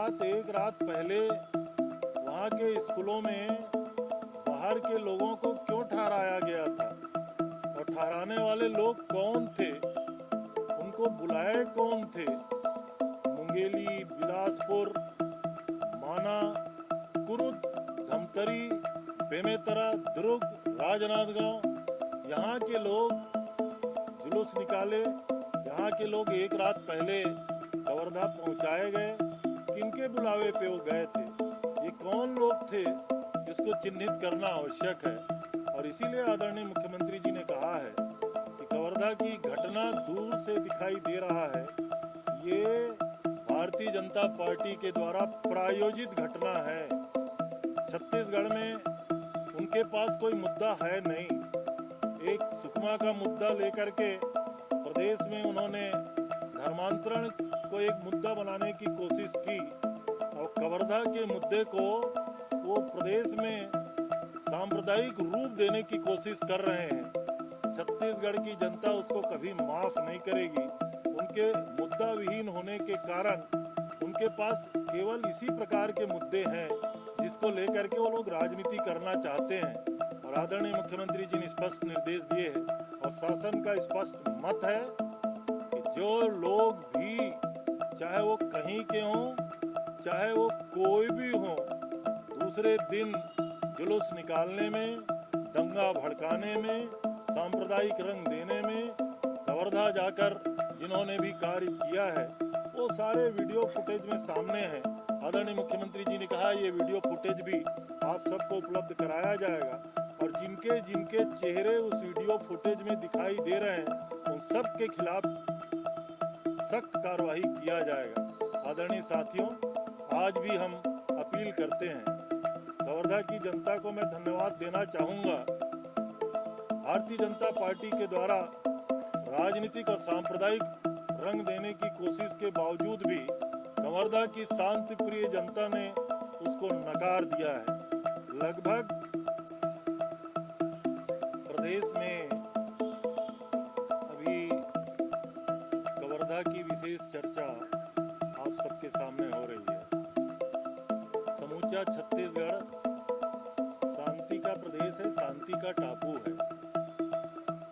एक रात पहले वहाँ के स्कूलों में बाहर के लोगों को क्यों ठहराया गया था और ठहराने वाले लोग कौन थे, उनको बुलाए कौन थे। मुंगेली, बिलासपुर, माना, कुरुद, धमतरी, बेमेतरा, दुर्ग, राजनांदगांव, यहाँ के लोग जुलूस निकाले। यहाँ के लोग एक रात पहले कवर्धा पहुँचाए गए। किनके बुलावे पे वो गए थे, ये कौन लोग थे, इसको चिन्हित करना आवश्यक है। और इसीलिए आदरणीय मुख्यमंत्री जी ने कहा है कि कवर्धा की घटना दूर से दिखाई दे रहा है, ये भारतीय जनता पार्टी के द्वारा प्रायोजित घटना है। छत्तीसगढ़ में उनके पास कोई मुद्दा है नहीं। एक सुकमा का मुद्दा लेकर के प्रदेश में उन्होंने धर्मांतरण को एक मुद्दा बनाने की कोशिश की और कवर्धा के मुद्दे को वो प्रदेश में सांप्रदायिक रूप देने की कोशिश कर रहे हैं। छत्तीसगढ़ की जनता उसको कभी माफ नहीं करेगी। उनके मुद्दा विहीन होने के कारण उनके पास केवल इसी प्रकार के मुद्दे हैं जिसको लेकर के वो लोग राजनीति करना चाहते हैं। और आदरणीय मुख्यमंत्री जी ने स्पष्ट निर्देश दिए और शासन का स्पष्ट मत है कि जो लोग भी, चाहे वो कहीं के हों, चाहे वो कोई भी हो, दूसरे दिन जुलूस निकालने में, दंगा भड़काने में, सांप्रदायिक रंग देने में, कवर्धा जाकर जिन्होंने भी कार्य किया है वो सारे वीडियो फुटेज में सामने हैं। आदरणीय मुख्यमंत्री जी ने कहा ये वीडियो फुटेज भी आप सबको उपलब्ध कराया जाएगा और जिनके जिनके चेहरे उस वीडियो फुटेज में दिखाई दे रहे हैं उन सब के खिलाफ सख्त कार्रवाई किया जाएगा। आदरणीय साथियों, आज भी हम अपील करते हैं, कवर्धा की जनता को मैं धन्यवाद देना चाहूँगा। भारतीय जनता पार्टी के द्वारा राजनीतिक और सांप्रदायिक रंग देने की कोशिश के बावजूद भी कवर्धा की शांति प्रिय जनता ने उसको नकार दिया है। लगभग प्रदेश में अभी कवर्धा की विशेष चर्चा आप सबके सामने हो रही है। समूचा छत्तीसगढ़ शांति का प्रदेश है, शांति का टापू है।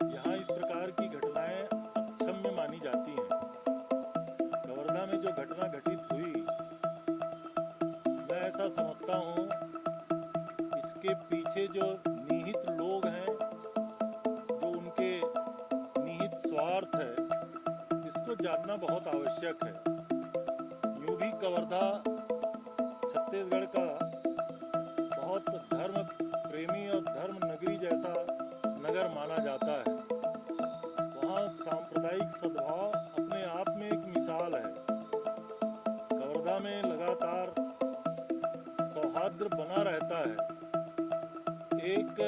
यहाँ इस प्रकार की घटनाएं अक्षम्य मानी जाती हैं। कवर्धा में जो घटना घटित हुई, मैं ऐसा समझता हूँ इसके पीछे जो निहित लोग हैं, जो उनके निहित स्वार्थ है, इसको जानना बहुत आवश्यक है। यूं भी कवर्धा छत्तीसगढ़ का बहुत धर्म प्रेमी और धर्म नगरी जैसा नगर माना जाता है। वहाँ सांप्रदायिक सद्भाव अपने आप में एक मिसाल है। कवर्धा में लगातार सौहार्द बना रहता है। एक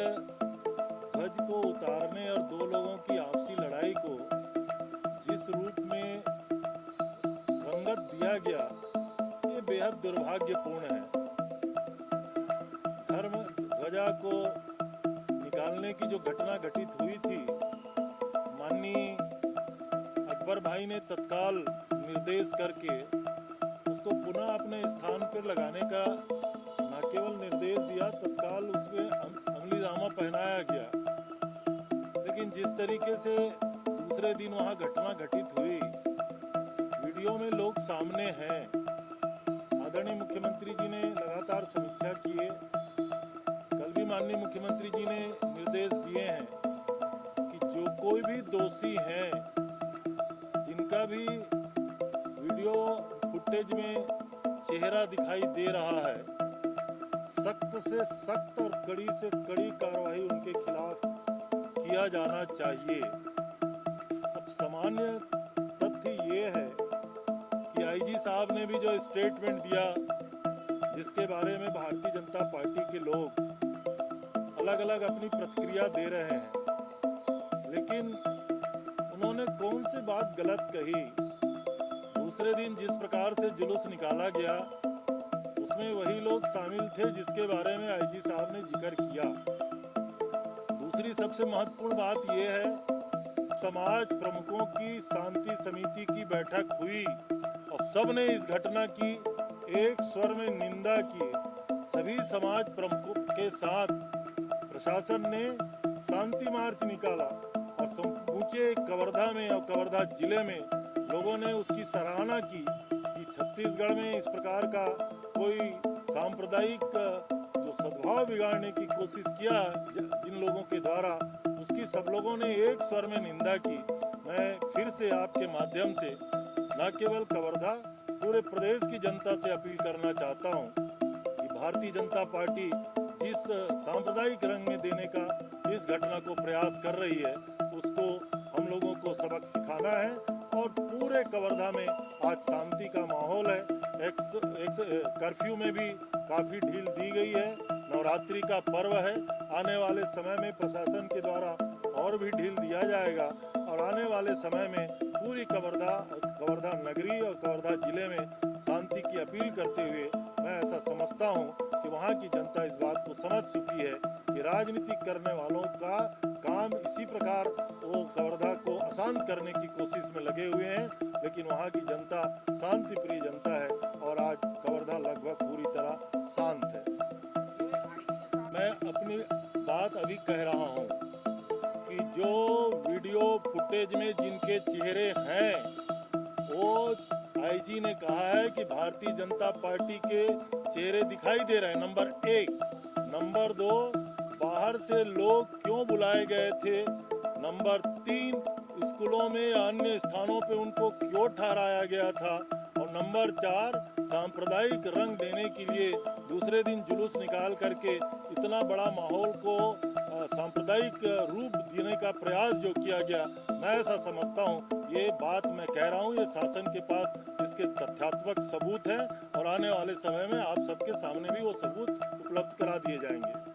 ध्वज को उतारने और दो लोगों की आपसी लड़ाई को जिस रूप में रंगत दिया गया, ये बेहद दुर्भाग्यपूर्ण है। धर्म ध्वजा को निकालने की जो घटना घटित हुई थी, माननीय अकबर भाई ने तत्काल निर्देश करके उसको पुनः अपने स्थान पर लगाने का न केवल निर्देश दिया, तत्काल उसमें अमलीजामा पहनाया गया। लेकिन जिस तरीके से दूसरे दिन वहाँ घटना घटित हुई, वीडियो में लोग सामने हैं। आदरणीय मुख्यमंत्री जी ने लगातार समीक्षा किए। कल भी माननीय मुख्यमंत्री जी ने निर्देश दिए हैं कि जो कोई भी दोषी हैं, जिनका भी वीडियो फुटेज में चेहरा दिखाई दे रहा है, सख्त से सख्त और कड़ी से कड़ी कार्रवाई उनके खिलाफ किया जाना चाहिए। अब सामान्य तथ्य ये है कि आईजी साहब ने भी जो स्टेटमेंट दिया, जिसके बारे में भारतीय जनता पार्टी के लोग अलग अलग अपनी प्रतिक्रिया दे रहे हैं, लेकिन उन्होंने कौन सी बात गलत कही। दूसरे दिन जिस प्रकार से जुलूस निकाला गया, उसमें वही लोग शामिल थे जिसके बारे में आईजी साहब ने जिक्र किया। दूसरी सबसे महत्वपूर्ण बात यह है, समाज प्रमुखों की शांति समिति की बैठक हुई और सबने इस घटना की एक स्वर में निंदा की। सभी समाज प्रमुखों के साथ प्रशासन ने शांति मार्च निकाला और समूचे कवर्धा में और कवर्धा जिले में लोगों ने उसकी सराहना की कि छत्तीसगढ़ में इस प्रकार का कोई सांप्रदायिक जो सद्भाव बिगाड़ने की कोशिश किया जिन लोगों के द्वारा, उसकी सब लोगों ने एक स्वर में निंदा की। मैं फिर से आपके माध्यम से न केवल कवर्धा, पूरे प्रदेश की जनता से अपील करना चाहता हूँ कि भारतीय जनता पार्टी जिस सांप्रदायिक रंग में देने का इस घटना को प्रयास कर रही है, उसको हम लोगों को सबक सिखाना है। और पूरे कवर्धा में आज शांति का माहौल है। कर्फ्यू में भी काफ़ी ढील दी गई है। नवरात्रि का पर्व है, आने वाले समय में प्रशासन के द्वारा और भी ढील दिया जाएगा और आने वाले समय में पूरी कवर्धा नगरी और कवर्धा जिले में शांति की अपील करते हुए मैं ऐसा समझता हूँ कि वहाँ की जनता इस बात को समझ चुकी है कि राजनीति करने वालों का काम इसी प्रकार वो कवर्धा को अशांत करने की कोशिश में लगे हुए हैं, लेकिन वहाँ की जनता शांति प्रिय जनता है और आज कवर्धा लगभग पूरी तरह शांत है। मैं अपनी बात अभी कह रहा हूँ कि जो वीडियो फुटेज में जिनके चेहरे हैं, वो आईजी ने कहा है कि भारतीय जनता पार्टी के चेहरे दिखाई दे रहे हैं, नंबर 1। नंबर 2, बाहर से लोग क्यों बुलाए गए थे। नंबर 3, स्कूलों में या अन्य स्थानों पे उनको क्यों ठहराया गया था। और नंबर 4, सांप्रदायिक रंग देने के लिए दूसरे दिन जुलूस निकाल करके इतना बड़ा माहौल को सांप्रदायिक रूप देने का प्रयास जो किया गया, मैं ऐसा समझता हूँ ये बात मैं कह रहा हूँ, ये शासन के पास इसके तथ्यात्मक सबूत हैं और आने वाले समय में आप सबके सामने भी वो सबूत उपलब्ध करा दिए जाएंगे।